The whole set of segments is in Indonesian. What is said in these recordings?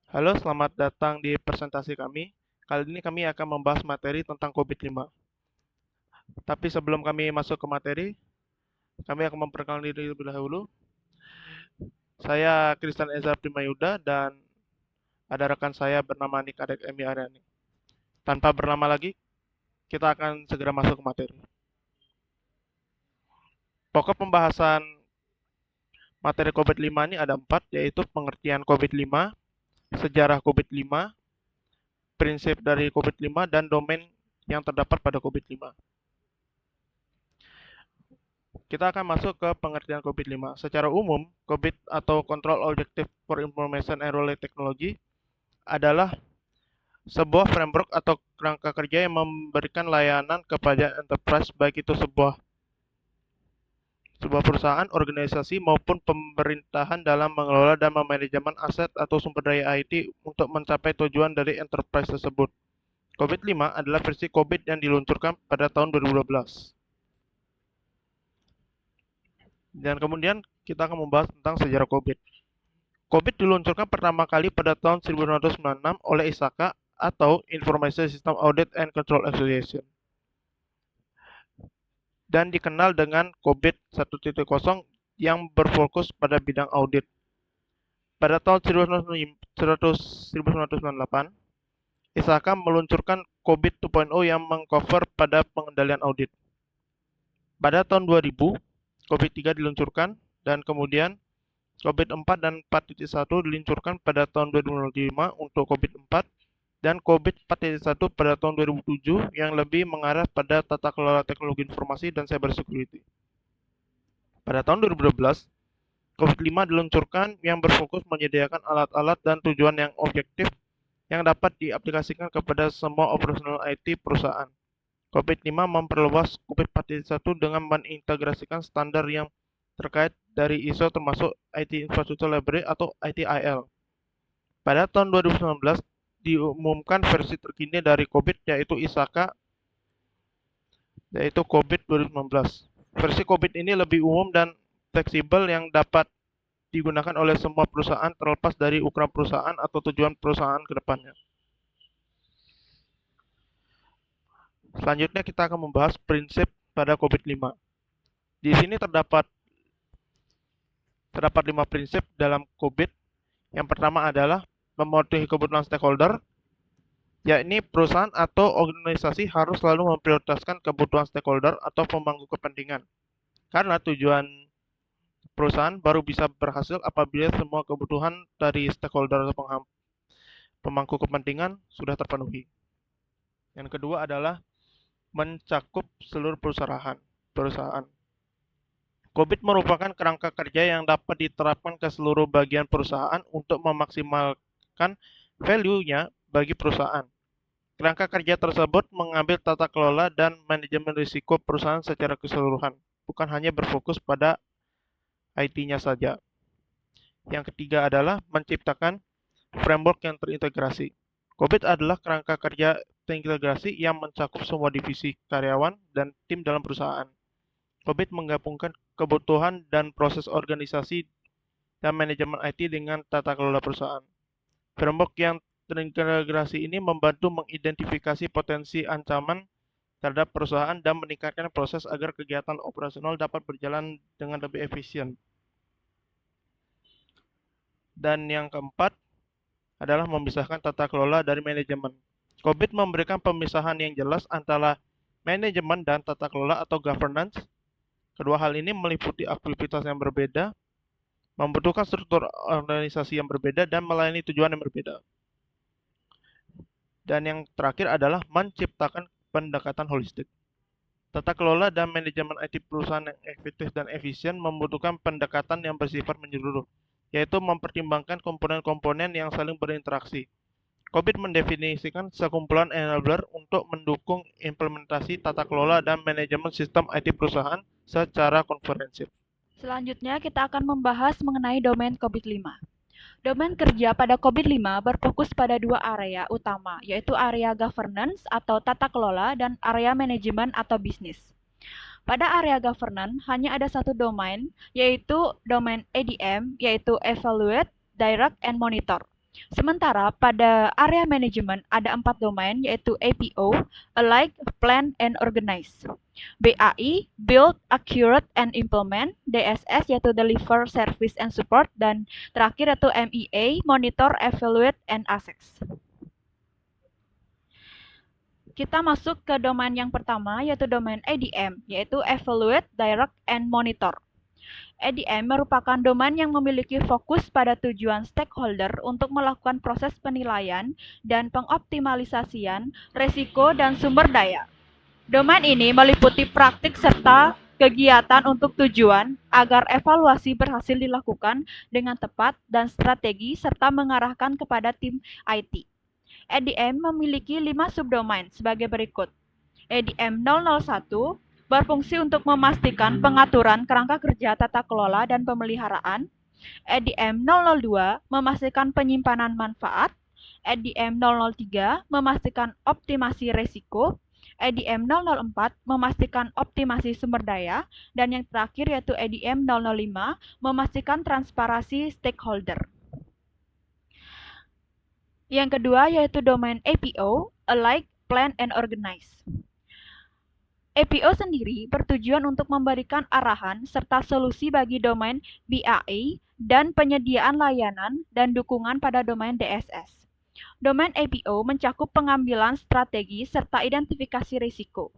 Halo, selamat datang di presentasi kami. Kali ini kami akan membahas materi tentang COVID-5. Tapi sebelum kami masuk ke materi, kami akan memperkenalkan diri terlebih dahulu. Saya Kristan Eza Primayuda dan ada rekan saya bernama Nik Adek Emi Aryani. Tanpa berlama lagi, kita akan segera masuk ke materi. Pokok pembahasan materi COVID-5 ini ada 4, yaitu pengertian COVID-5, sejarah COVID-5, prinsip dari COVID-5, dan domain yang terdapat pada COVID-5. Kita akan masuk ke pengertian COVID-5. Secara umum, COVID atau Control Objective for Information and Relay Technology adalah sebuah framework atau kerangka kerja yang memberikan layanan kepada enterprise, baik itu sebuah perusahaan, organisasi, maupun pemerintahan dalam mengelola dan memanajemen aset atau sumber daya IT untuk mencapai tujuan dari enterprise tersebut. COVID-5 adalah versi COVID yang diluncurkan pada tahun 2012. Dan kemudian kita akan membahas tentang sejarah COVID. COVID diluncurkan pertama kali pada tahun 1996 oleh ISACA atau Information System Audit and Control Association dan dikenal dengan COVID 1.0 yang berfokus pada bidang audit. Pada tahun 1998, ISACA meluncurkan COVID 2.0 yang mengcover pada pengendalian audit. Pada tahun 2000, COVID 3 diluncurkan dan kemudian COVID 4 dan 4.1 diluncurkan pada tahun 2005 untuk COVID 4 dan COVID 4.1 pada tahun 2007 yang lebih mengarah pada tata kelola teknologi informasi dan cyber security. Pada tahun 2012, COVID 5 diluncurkan yang berfokus menyediakan alat-alat dan tujuan yang objektif yang dapat diaplikasikan kepada semua operasional IT perusahaan. COVID 5 memperluas COVID 4.1 dengan mengintegrasikan standar yang terkait dari ISO termasuk IT Infrastructure Library atau ITIL. Pada tahun 2019 diumumkan versi terkini dari COVID yaitu ISACA yaitu COVID 2019. Versi COVID ini lebih umum dan fleksibel yang dapat digunakan oleh semua perusahaan terlepas dari ukuran perusahaan atau tujuan perusahaan ke depannya. Selanjutnya kita akan membahas prinsip pada COVID-5. Di sini terdapat 5 prinsip dalam COVID. Yang pertama adalah memenuhi kebutuhan stakeholder, yakni perusahaan atau organisasi harus selalu memprioritaskan kebutuhan stakeholder atau pemangku kepentingan. Karena tujuan perusahaan baru bisa berhasil apabila semua kebutuhan dari stakeholder atau pemangku kepentingan sudah terpenuhi. Yang kedua adalah mencakup seluruh perusahaan. COVID merupakan kerangka kerja yang dapat diterapkan ke seluruh bagian perusahaan untuk memaksimalkan value-nya bagi perusahaan. Kerangka kerja tersebut mengambil tata kelola dan manajemen risiko perusahaan secara keseluruhan, bukan hanya berfokus pada IT-nya saja. Yang ketiga adalah menciptakan framework yang terintegrasi. COVID adalah kerangka kerja terintegrasi yang mencakup semua divisi karyawan dan tim dalam perusahaan. COVID menggabungkan kebutuhan dan proses organisasi dan manajemen IT dengan tata kelola perusahaan. Framework yang terintegrasi ini membantu mengidentifikasi potensi ancaman terhadap perusahaan dan meningkatkan proses agar kegiatan operasional dapat berjalan dengan lebih efisien. Dan yang keempat adalah memisahkan tata kelola dari manajemen. COVID memberikan pemisahan yang jelas antara manajemen dan tata kelola atau governance. Kedua hal ini meliputi aktivitas yang berbeda, membutuhkan struktur organisasi yang berbeda, dan melayani tujuan yang berbeda. Dan yang terakhir adalah menciptakan pendekatan holistik. Tata kelola dan manajemen IT perusahaan yang efektif dan efisien membutuhkan pendekatan yang bersifat menyeluruh, yaitu mempertimbangkan komponen-komponen yang saling berinteraksi. COVID mendefinisikan sekumpulan enabler untuk mendukung implementasi tata kelola dan manajemen sistem IT perusahaan secara komprehensif. Selanjutnya, kita akan membahas mengenai domain COVID-5. Domain kerja pada COVID-5 berfokus pada dua area utama, yaitu area governance atau tata kelola dan area manajemen atau bisnis. Pada area governance, hanya ada satu domain, yaitu domain EDM, yaitu Evaluate, Direct, and Monitor. Sementara pada area manajemen ada 4 domain, yaitu APO, Alike, Plan, and Organize. BAI, Build, Accurate, and Implement. DSS yaitu Deliver, Service, and Support. Dan terakhir yaitu MEA, Monitor, Evaluate, and Assess. Kita masuk ke domain yang pertama, yaitu domain ADM, yaitu Evaluate, Direct, and Monitor. ADM merupakan domain yang memiliki fokus pada tujuan stakeholder untuk melakukan proses penilaian dan pengoptimalisasian risiko dan sumber daya. Domain ini meliputi praktik serta kegiatan untuk tujuan agar evaluasi berhasil dilakukan dengan tepat dan strategi serta mengarahkan kepada tim IT. ADM memiliki 5 subdomain sebagai berikut. ADM 001 berfungsi untuk memastikan pengaturan kerangka kerja tata kelola dan pemeliharaan. ADM 002 memastikan penyimpanan manfaat. ADM 003 memastikan optimasi risiko. ADM 004 memastikan optimasi sumber daya. Dan yang terakhir yaitu ADM 005 memastikan transparansi stakeholder. Yang kedua yaitu domain APO, Alike, Plan, and Organize. APO sendiri bertujuan untuk memberikan arahan serta solusi bagi domain BAI dan penyediaan layanan dan dukungan pada domain DSS. Domain APO mencakup pengambilan strategi serta identifikasi risiko.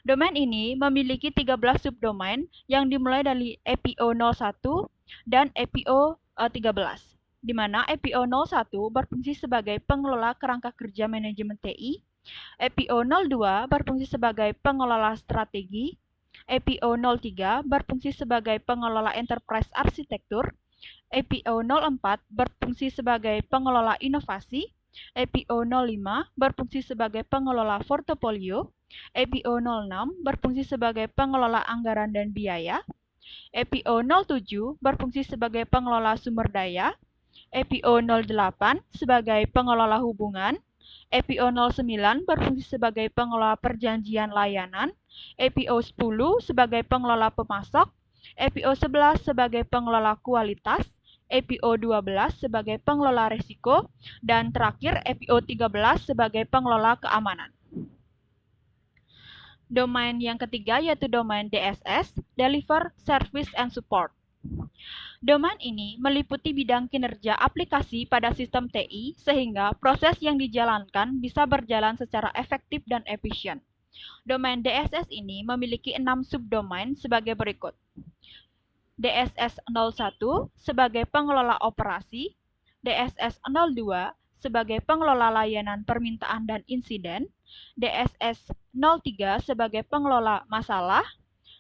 Domain ini memiliki 13 subdomain yang dimulai dari APO 01 dan APO 13, di mana APO 01 berfungsi sebagai pengelola kerangka kerja manajemen TI, APO 02 berfungsi sebagai pengelola strategi, APO 03 berfungsi sebagai pengelola enterprise arsitektur, APO 04 berfungsi sebagai pengelola inovasi, APO 05 berfungsi sebagai pengelola portofolio, APO 06 berfungsi sebagai pengelola anggaran dan biaya, APO 07 berfungsi sebagai pengelola sumber daya, APO 08 sebagai pengelola hubungan, APO 09 berfungsi sebagai pengelola perjanjian layanan, APO 10 sebagai pengelola pemasok, APO 11 sebagai pengelola kualitas, APO 12 sebagai pengelola risiko, dan terakhir APO 13 sebagai pengelola keamanan. Domain yang ketiga yaitu domain DSS, Deliver, Service, and Support. Domain ini meliputi bidang kinerja aplikasi pada sistem TI sehingga proses yang dijalankan bisa berjalan secara efektif dan efisien. Domain DSS ini memiliki 6 subdomain sebagai berikut. DSS 01 sebagai pengelola operasi, DSS 02 sebagai pengelola layanan permintaan dan insiden, DSS 03 sebagai pengelola masalah,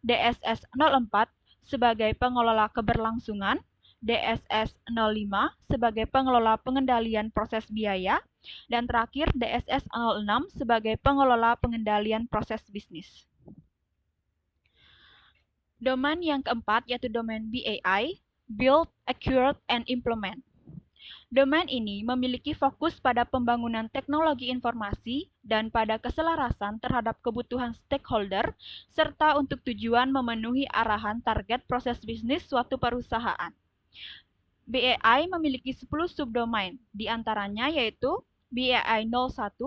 DSS 04 sebagai pengelola keberlangsungan, DSS 05 sebagai pengelola pengendalian proses biaya, dan terakhir DSS 06 sebagai pengelola pengendalian proses bisnis. Domain yang keempat yaitu domain BAI, Build, Accurate, and Implement. Domain ini memiliki fokus pada pembangunan teknologi informasi dan pada keselarasan terhadap kebutuhan stakeholder, serta untuk tujuan memenuhi arahan target proses bisnis suatu perusahaan. BAI memiliki 10 subdomain, diantaranya yaitu BAI 01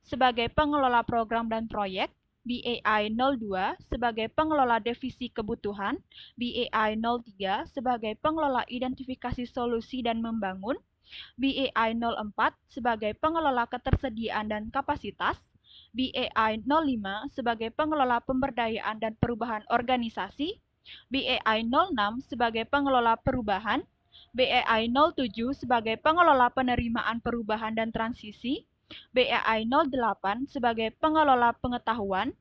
sebagai pengelola program dan proyek, BAI 02 sebagai pengelola divisi kebutuhan, BAI 03 sebagai pengelola identifikasi solusi dan membangun, BAI 04 sebagai pengelola ketersediaan dan kapasitas, BAI 05 sebagai pengelola pemberdayaan dan perubahan organisasi, BAI 06 sebagai pengelola perubahan, BAI 07 sebagai pengelola penerimaan perubahan dan transisi, BAI 08 sebagai pengelola pengetahuan,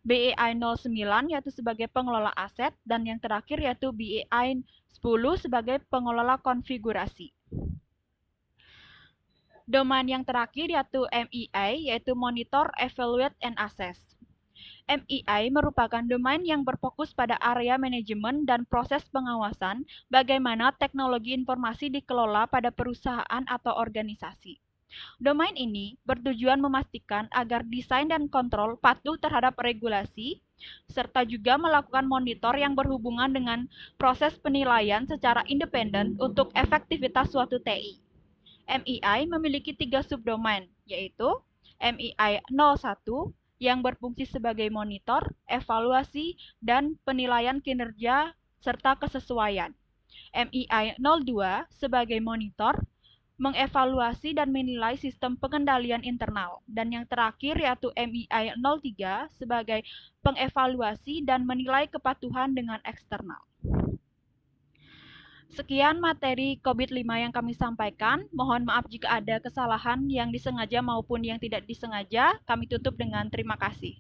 BAI 09 yaitu sebagai pengelola aset, dan yang terakhir yaitu BAI 10 sebagai pengelola konfigurasi. Domain yang terakhir yaitu MEI, yaitu Monitor, Evaluate, and Assess. MEI merupakan domain yang berfokus pada area manajemen dan proses pengawasan bagaimana teknologi informasi dikelola pada perusahaan atau organisasi. Domain ini bertujuan memastikan agar desain dan kontrol patuh terhadap regulasi, serta juga melakukan monitor yang berhubungan dengan proses penilaian secara independen untuk efektivitas suatu TI. MII memiliki 3 subdomain, yaitu MII 01 yang berfungsi sebagai monitor, evaluasi, dan penilaian kinerja serta kesesuaian. MII 02 sebagai monitor, mengevaluasi dan menilai sistem pengendalian internal. Dan yang terakhir yaitu MII 03 sebagai pengevaluasi dan menilai kepatuhan dengan eksternal. Sekian materi COVID-5 yang kami sampaikan. Mohon maaf jika ada kesalahan yang disengaja maupun yang tidak disengaja. Kami tutup dengan terima kasih.